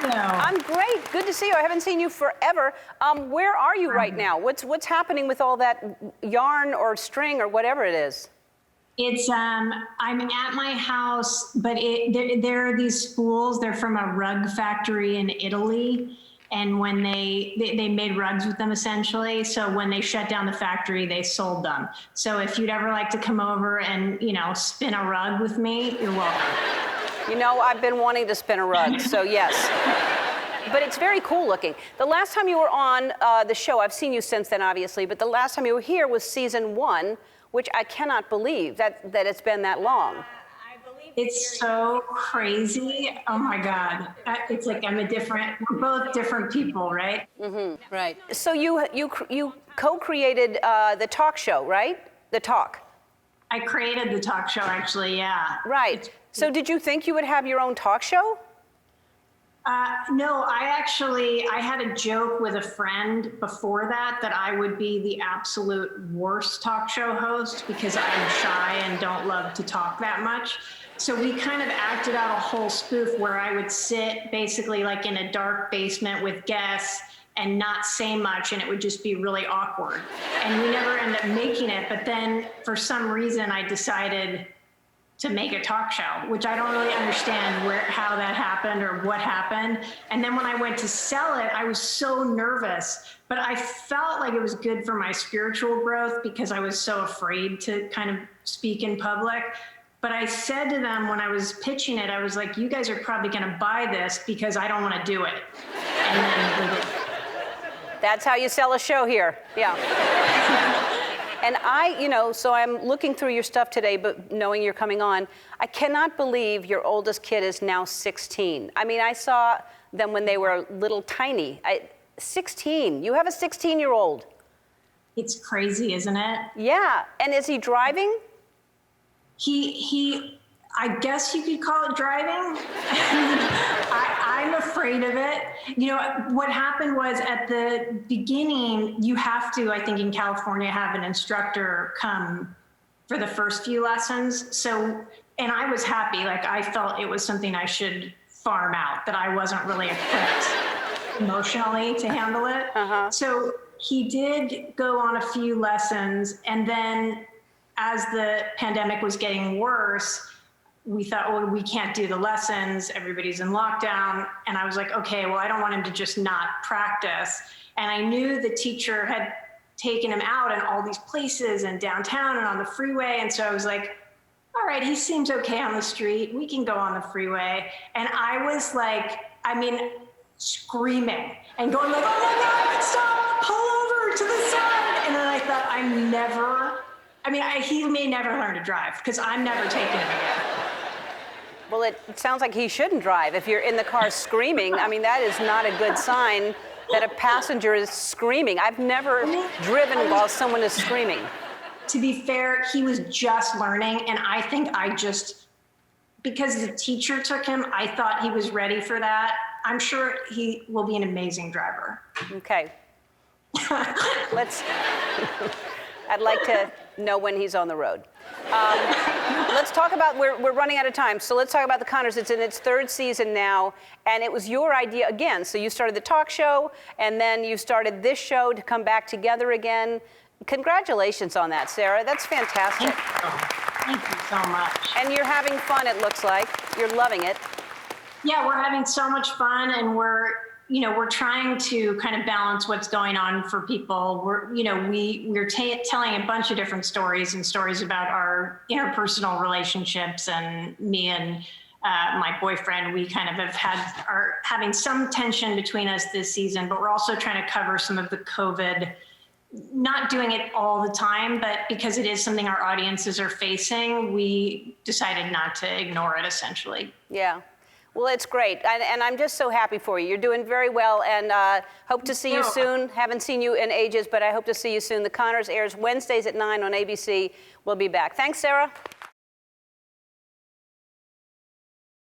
you? I'm great. Good to see you. I haven't seen you forever. Where are you right now? What's happening with all that yarn or string or whatever it is? It's I'm at my house, but there are these spools. They're from a rug factory in Italy, and when they made rugs with them essentially. So when they shut down the factory, they sold them. So if you'd ever like to come over and spin a rug with me, you're welcome. I've been wanting to spin a rug, so yes. But it's very cool looking. The last time you were on the show, I've seen you since then, obviously, but the last time you were here was season 1, which I cannot believe that it's been that long. It's so crazy. Oh my God. It's like we're both different people, right? Mm-hmm, right. So you co-created the talk show, right? The Talk. I created the talk show, actually, yeah. Right. So did you think you would have your own talk show? No, I had a joke with a friend before that I would be the absolute worst talk show host because I'm shy and don't love to talk that much. So we kind of acted out a whole spoof where I would sit basically like in a dark basement with guests and not say much, and it would just be really awkward. And we never ended up making it, but then for some reason I decided to make a talk show, which I don't really understand how that happened or what happened. And then when I went to sell it, I was so nervous, but I felt like it was good for my spiritual growth because I was so afraid to kind of speak in public. But I said to them when I was pitching it, I was like, you guys are probably gonna buy this because I don't wanna do it. And then we did. That's how you sell a show here, yeah. And so I'm looking through your stuff today, but knowing you're coming on, I cannot believe your oldest kid is now 16. I mean, I saw them when they were little tiny. 16, you have a 16-year-old. It's crazy, isn't it? Yeah, and is he driving? I guess you could call it driving. I'm afraid of it. What happened was at the beginning, you have to, I think in California, have an instructor come for the first few lessons. So, and I was happy, like I felt it was something I should farm out, that I wasn't really equipped emotionally to handle it. So he did go on a few lessons, and then as the pandemic was getting worse, we thought, well, we can't do the lessons. Everybody's in lockdown. And I was like, okay, well, I don't want him to just not practice. And I knew the teacher had taken him out in all these places and downtown and on the freeway. And so I was like, all right, he seems okay on the street. We can go on the freeway. And I was like, screaming and going like, oh my God, stop, pull over to the side. And then I thought, he may never learn to drive because I'm never taking him again. Well, it sounds like he shouldn't drive. If you're in the car screaming, that is not a good sign that a passenger is screaming. I've never driven while someone is screaming. To be fair, he was just learning, and I think because the teacher took him, I thought he was ready for that. I'm sure he will be an amazing driver. Okay. I'd like to know when he's on the road. Let's talk about, we're running out of time, so let's talk about The Conners. It's in its 3rd season now, and it was your idea again. So you started the talk show, and then you started this show to come back together again. Congratulations on that, Sarah. That's fantastic. Thank you so much. And you're having fun, it looks like. You're loving it. Yeah, we're having so much fun, and we're trying to kind of balance what's going on for people. We're telling a bunch of different stories and stories about our interpersonal relationships, and me and my boyfriend, we kind of are having some tension between us this season, but we're also trying to cover some of the COVID, not doing it all the time, but because it is something our audiences are facing, we decided not to ignore it essentially. Yeah. Well, it's great, and I'm just so happy for you. You're doing very well, and hope to see you soon. Haven't seen you in ages, but I hope to see you soon. The Conners airs Wednesdays at 9 on ABC. We'll be back. Thanks, Sarah.